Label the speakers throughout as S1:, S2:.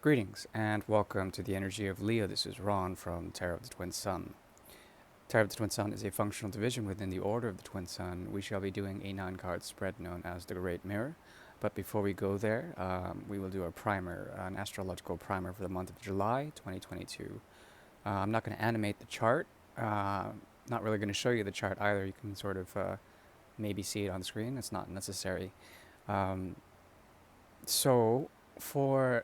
S1: Greetings and welcome to the energy of Leo. This is Ron from Tarot of the Twin Sun. Tarot of the Twin Sun is a functional division within the Order of the Twin Sun. We shall be doing a 9 card spread known as the Great Mirror. But before we go there, we will do a primer, an astrological primer for the month of July 2022. I'm not going to animate the chart. Not really going to show you the chart either. You can sort of maybe see it on the screen. It's not necessary. Um, so, for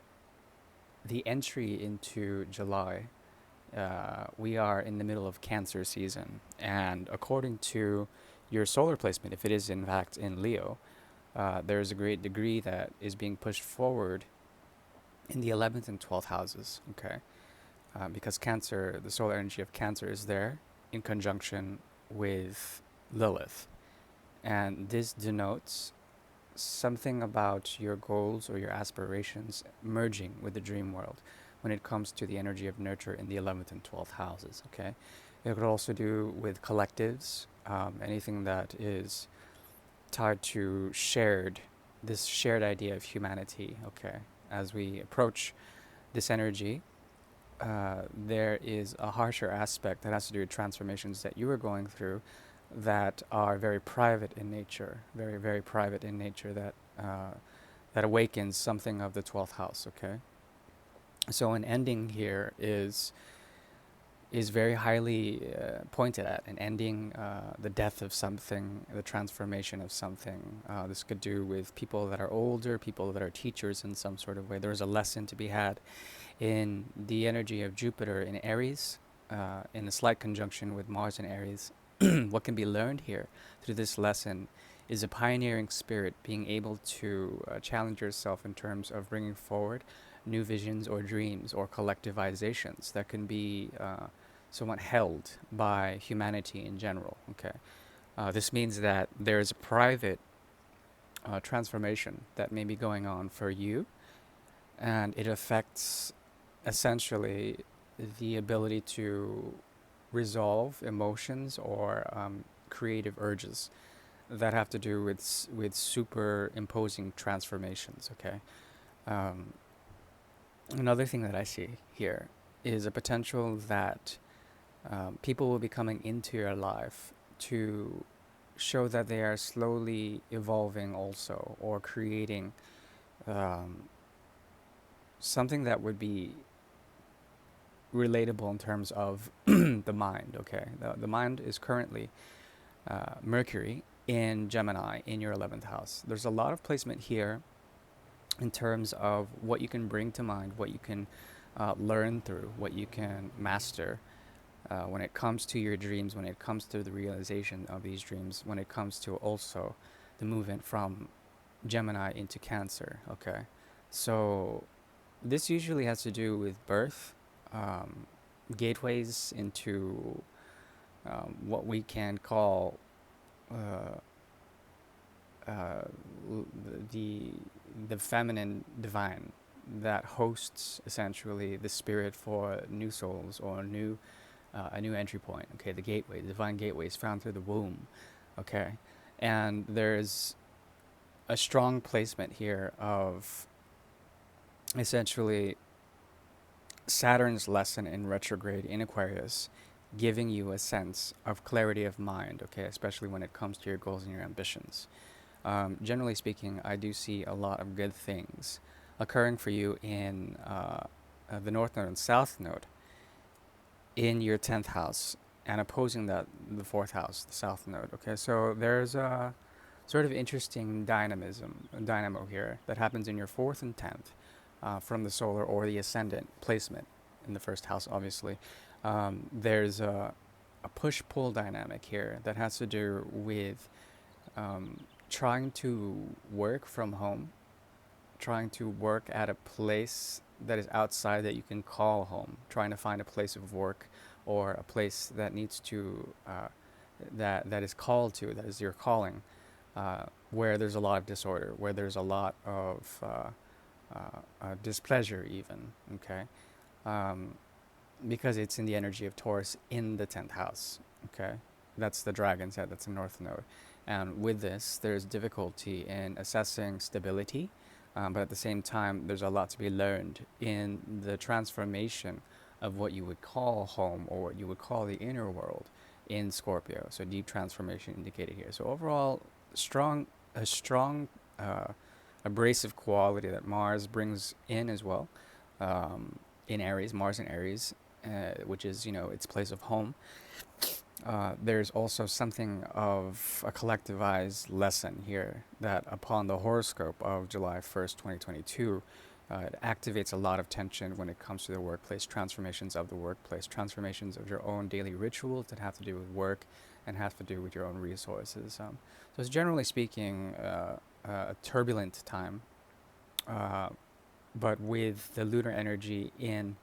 S1: the entry into July, we are in the middle of Cancer season, and according to your solar placement, if it is in fact in Leo, there is a great degree that is being pushed forward in the 11th and 12th houses, okay? Because Cancer, the solar energy of Cancer is there in conjunction with Lilith, and this denotes something about your goals or your aspirations merging with the dream world when it comes to the energy of nurture in the 11th and 12th houses, okay? It could also do with collectives, anything that is tied to this shared idea of humanity, okay? As we approach this energy, there is a harsher aspect that has to do with transformations that you are going through that are very private in nature, very, very private in nature, that awakens something of the 12th house, okay? So an ending here is very highly pointed at, an ending, the death of something, the transformation of something. This could do with people that are older, people that are teachers in some sort of way. There's a lesson to be had in the energy of Jupiter in Aries, in a slight conjunction with Mars in Aries. What can be learned here through this lesson is a pioneering spirit, being able to challenge yourself in terms of bringing forward new visions or dreams or collectivizations that can be somewhat held by humanity in general. Okay, this means that there is a private transformation that may be going on for you, and it affects essentially the ability to resolve emotions or creative urges that have to do with superimposing transformations. Okay. Um, Another thing that I see here is a potential that people will be coming into your life to show that they are slowly evolving also, or creating um, something that would be relatable in terms of the mind. Okay, the mind is currently Mercury in Gemini in your 11th house. There's a lot of placement here in terms of what you can bring to mind, what you can learn through, what you can master when it comes to your dreams, when it comes to the realization of these dreams, when it comes to also the movement from Gemini into Cancer. Okay, so this usually has to do with birth, um, gateways into what we can call uh, uh, the the feminine divine that hosts essentially the spirit for new souls or a new entry point. Okay, the gateway, the divine gateway is found through the womb. Okay, and there's a strong placement here of essentially Saturn's lesson in retrograde in Aquarius, giving you a sense of clarity of mind, okay, especially when it comes to your goals and your ambitions. Generally speaking, I do see a lot of good things occurring for you in the North Node and South Node in your 10th house and opposing that, the 4th house, the South Node, okay? So there's a sort of interesting dynamo here that happens in your 4th and 10th from the solar or the ascendant placement in the first house, obviously. There's a push-pull dynamic here that has to do with trying to work from home, trying to work at a place that is outside that you can call home, trying to find a place of work or a place that needs to, that is called to, that is your calling, where there's a lot of disorder, where there's a lot of displeasure even, okay? Um, because it's in the energy of Taurus in the 10th house, okay? That's the dragon's head, that's the North Node. And with this, there's difficulty in assessing stability, But at the same time, there's a lot to be learned in the transformation of what you would call home or what you would call the inner world in Scorpio. So deep transformation indicated here. So overall, strong, a strong, uh, abrasive quality that Mars brings in as well, in Aries, Mars in Aries, which is, you know, its place of home. There's also something of a collectivized lesson here that upon the horoscope of July 1st, 2022, it activates a lot of tension when it comes to the workplace, transformations of the workplace, transformations of your own daily rituals that have to do with work and have to do with your own resources. So it's generally speaking a turbulent time, uh, but with the lunar energy in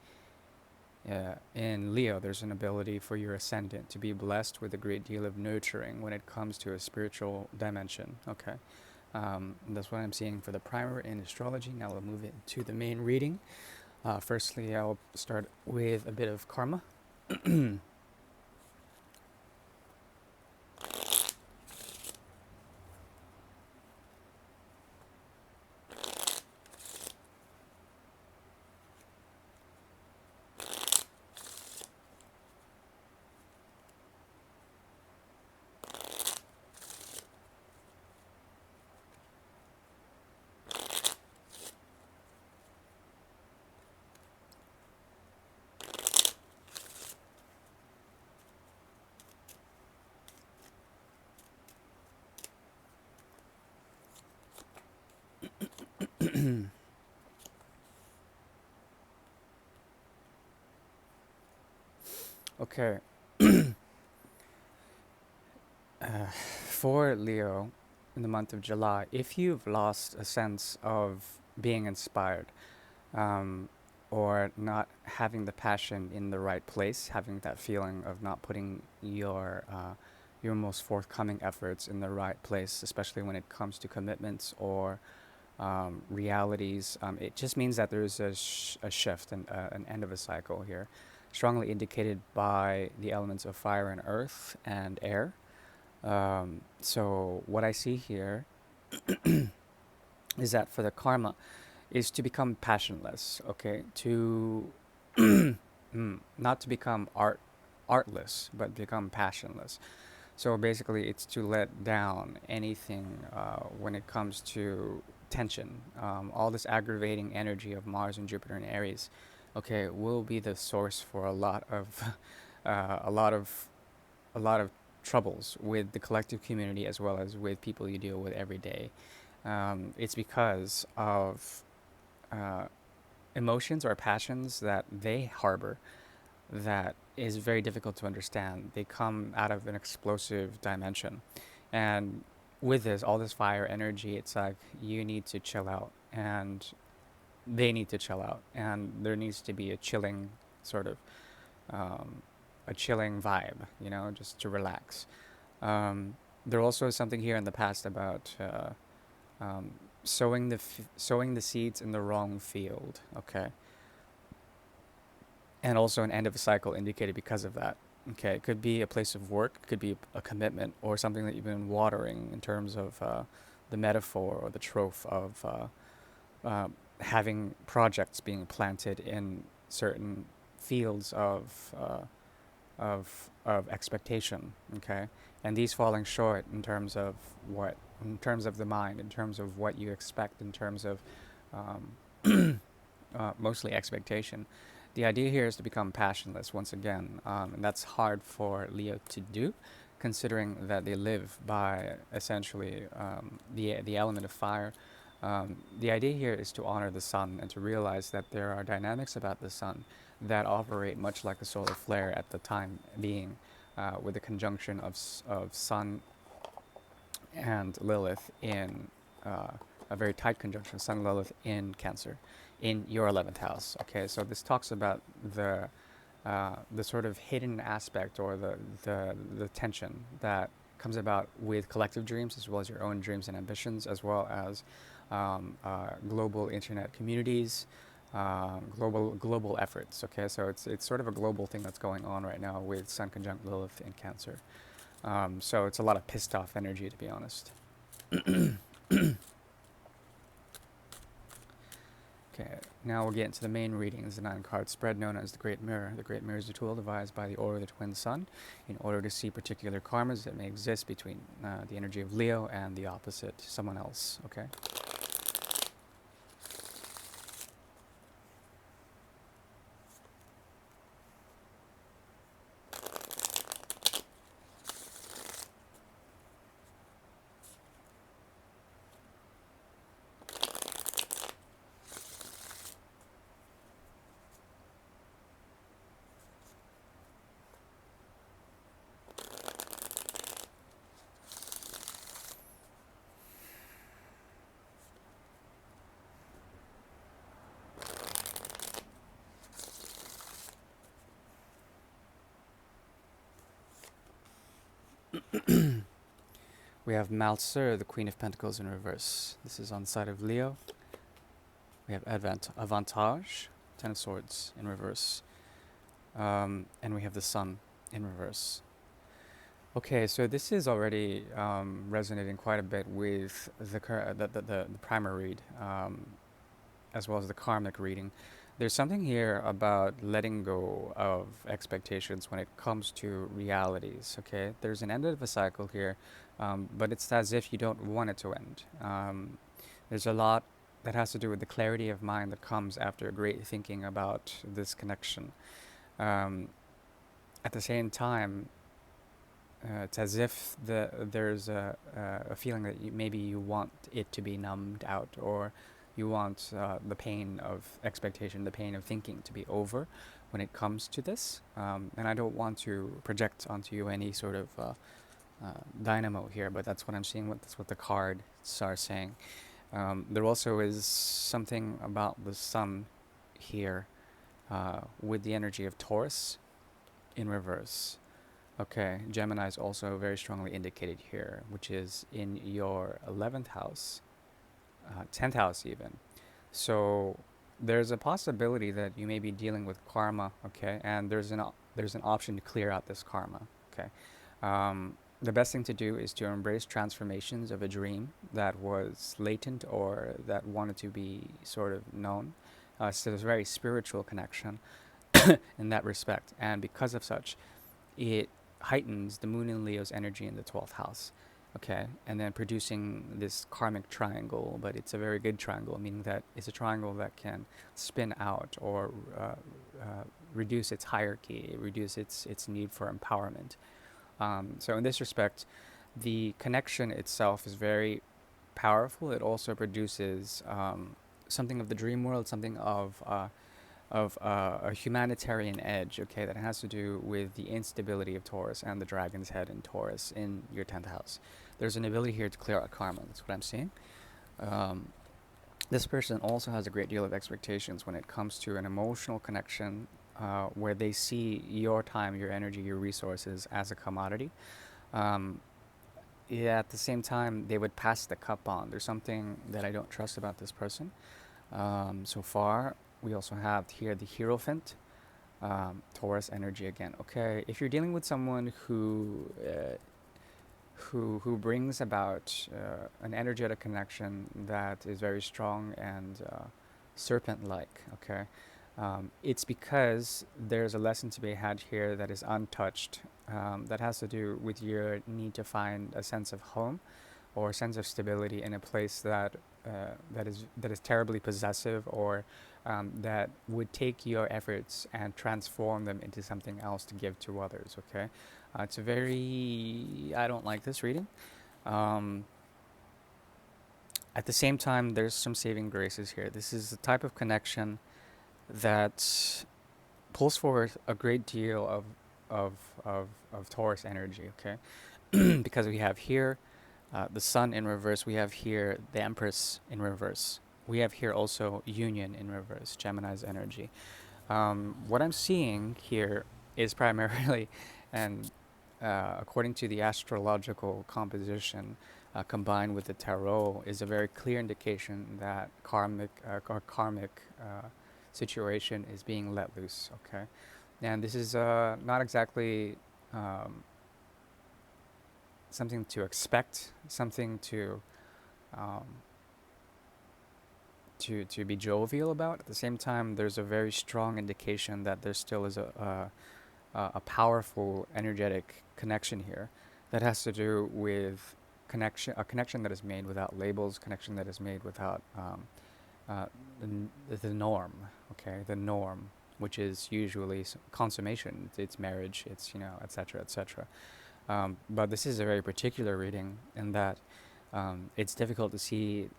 S1: Leo, there's an ability for your ascendant to be blessed with a great deal of nurturing when it comes to a spiritual dimension. Okay. That's what I'm seeing for the primer in astrology. Now we'll move into the main reading. Firstly, I'll start with a bit of karma. Okay. For Leo, in the month of July, if you've lost a sense of being inspired, um, or not having the passion in the right place, having that feeling of not putting your most forthcoming efforts in the right place, especially when it comes to commitments or realities. It just means that there's a shift and an end of a cycle here, strongly indicated by the elements of fire and earth and air. So what I see here is that for the karma is to become passionless, okay? To not to become artless, but become passionless. So basically, it's to let down anything when it comes to tension. All this aggravating energy of Mars and Jupiter and Aries, okay, will be the source for a lot of, a lot of, a lot of troubles with the collective community as well as with people you deal with every day. It's because of uh, emotions or passions that they harbor that is very difficult to understand. They come out of an explosive dimension. And with this, all this fire energy, it's like you need to chill out and they need to chill out. And there needs to be a chilling sort of, um, a chilling vibe, you know, just to relax. There also is something here in the past about um, sowing the seeds in the wrong field. Okay, and also an end of a cycle indicated because of that. Okay, it could be a place of work, it could be a commitment, or something that you've been watering in terms of the metaphor or the trope of having projects being planted in certain fields of expectation. Okay, and these falling short in terms of in terms of the mind, in terms of what you expect, in terms of mostly expectation. The idea here is to become passionless once again, and that's hard for Leo to do, considering that they live by essentially the element of fire. The idea here is to honor the sun and to realize that there are dynamics about the sun that operate much like a solar flare at the time being, with the conjunction of sun and Lilith in a very tight conjunction, Sun Lilith in Cancer, in your 11th house. Okay, so this talks about the sort of hidden aspect or the tension that comes about with collective dreams as well as your own dreams and ambitions, as well as global internet communities, global efforts. Okay, so it's sort of a global thing that's going on right now with Sun conjunct Lilith in Cancer. So it's a lot of pissed off energy, to be honest. Okay, now we'll get into the main readings, the 9-card spread known as the Great Mirror. The Great Mirror is a tool devised by the Order of the Twin Sun in order to see particular karmas that may exist between the energy of Leo and the opposite, someone else, okay? We have Malser, the Queen of Pentacles in reverse. This is on the side of Leo. We have Avantage, Ten of Swords in reverse. And we have the Sun in reverse. Okay, so this is already resonating quite a bit with the primer read, as well as the karmic reading. There's something here about letting go of expectations when it comes to realities, okay? There's an end of a cycle here, but it's as if you don't want it to end. There's a lot that has to do with the clarity of mind that comes after great thinking about this connection. At the same time, it's as if there's a feeling that maybe you want it to be numbed out, or you want the pain of expectation, the pain of thinking to be over when it comes to this. And I don't want to project onto you any sort of dynamo here, but that's what I'm seeing. That's what the cards are saying. There also is something about the Sun here with the energy of Taurus in reverse. Okay, Gemini is also very strongly indicated here, which is in your 11th house, 10th house even. So there's a possibility that you may be dealing with karma, okay, and there's an option to clear out this karma, okay. The best thing to do is to embrace transformations of a dream that was latent or that wanted to be sort of known. So there's a very spiritual connection in that respect, and because of such, it heightens the moon in Leo's energy in the 12th house, okay, and then producing this karmic triangle, but it's a very good triangle, meaning that it's a triangle that can spin out or reduce its hierarchy, reduce its need for empowerment. So in this respect, the connection itself is very powerful. It also produces something of the dream world, something of a humanitarian edge, okay, that has to do with the instability of Taurus and the dragon's head in Taurus in your 10th house. There's an ability here to clear out karma. That's what I'm seeing. This person also has a great deal of expectations when it comes to an emotional connection where they see your time, your energy, your resources as a commodity. Yeah, at the same time, they would pass the cup on. There's something that I don't trust about this person so far. We also have here the Hierophant, Taurus energy again. Okay, if you're dealing with someone who brings about an energetic connection that is very strong and serpent-like, okay, it's because there's a lesson to be had here that is untouched, that has to do with your need to find a sense of home or a sense of stability in a place that is terribly possessive, or that would take your efforts and transform them into something else to give to others, okay? It's a very... I don't like this reading. At the same time, there's some saving graces here. This is the type of connection that pulls forward a great deal of Taurus energy, okay? Because we have here the Sun in reverse, we have here the Empress in reverse. We have here also Union in reverse, Gemini's energy. What I'm seeing here is primarily, and according to the astrological composition, combined with the tarot, is a very clear indication that karmic situation is being let loose, okay? And this is not exactly something to expect, something to to be jovial about. At the same time, there's a very strong indication that there still is a powerful energetic connection here that has to do with a connection that is made without labels, connection that is made without uh, the norm, okay, the norm, which is usually consummation. It's marriage, it's, you know, etc., etc. But this is a very particular reading in that it's difficult to see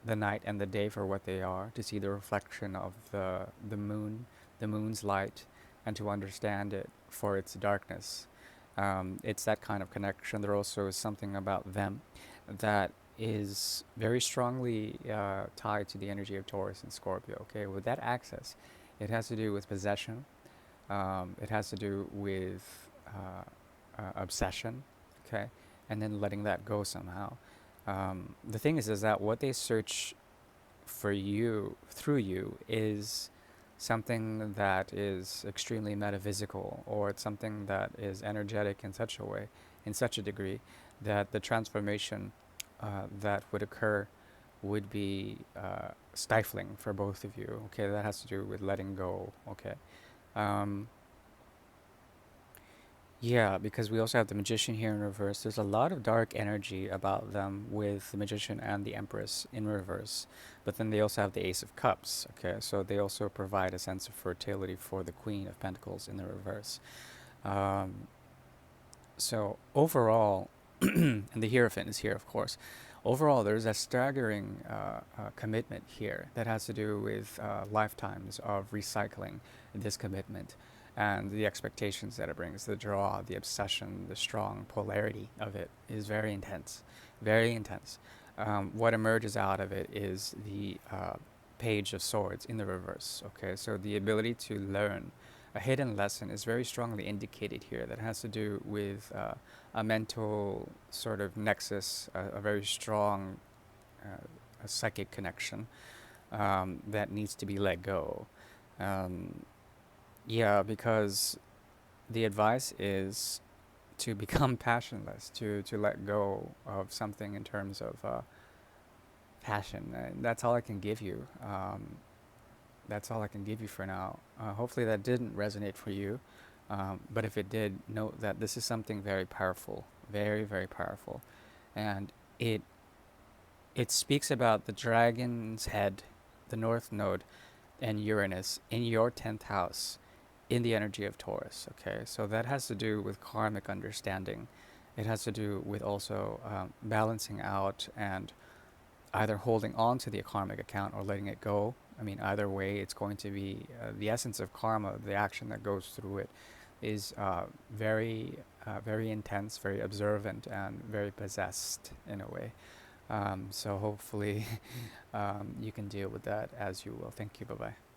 S1: the night and the day for what they are, to see the reflection of the moon, the moon's light, and to understand it for its darkness. It's that kind of connection. There also is something about them that is very strongly tied to the energy of Taurus and Scorpio. Okay, with that access, it has to do with possession. It has to do with obsession. Okay, and then letting that go somehow. The thing is that what they search for you through you is something that is extremely metaphysical, or it's something that is energetic in such a way, in such a degree, that the transformation that would occur would be stifling for both of you. Okay, that has to do with letting go. Okay. Um, yeah, because we also have the Magician here in reverse. There's a lot of dark energy about them with the Magician and the Empress in reverse. But then they also have the Ace of Cups, okay? So they also provide a sense of fertility for the Queen of Pentacles in the reverse. Um, so overall, and the Hierophant is here, of course. Overall, there's a staggering commitment here that has to do with lifetimes of recycling this commitment and the expectations that it brings, the draw, the obsession, the strong polarity of it is very intense, very intense. What emerges out of it is the Page of Swords in the reverse. Okay, so the ability to learn a hidden lesson is very strongly indicated here that has to do with a mental sort of nexus, a very strong a psychic connection that needs to be let go. Um, yeah, because the advice is to become passionless, to let go of something in terms of passion. That's all I can give you. That's all I can give you for now. Hopefully that didn't resonate for you. But if it did, note that this is something very powerful, very, very powerful. And it it speaks about the dragon's head, the North Node, and Uranus in your 10th house in the energy of Taurus. Okay, so that has to do with karmic understanding. It has to do with also balancing out and either holding on to the karmic account or letting it go. I mean, either way, it's going to be the essence of karma, the action that goes through it, is very intense, very observant, and very possessed in a way. So hopefully you can deal with that as you will. Thank you. Bye bye.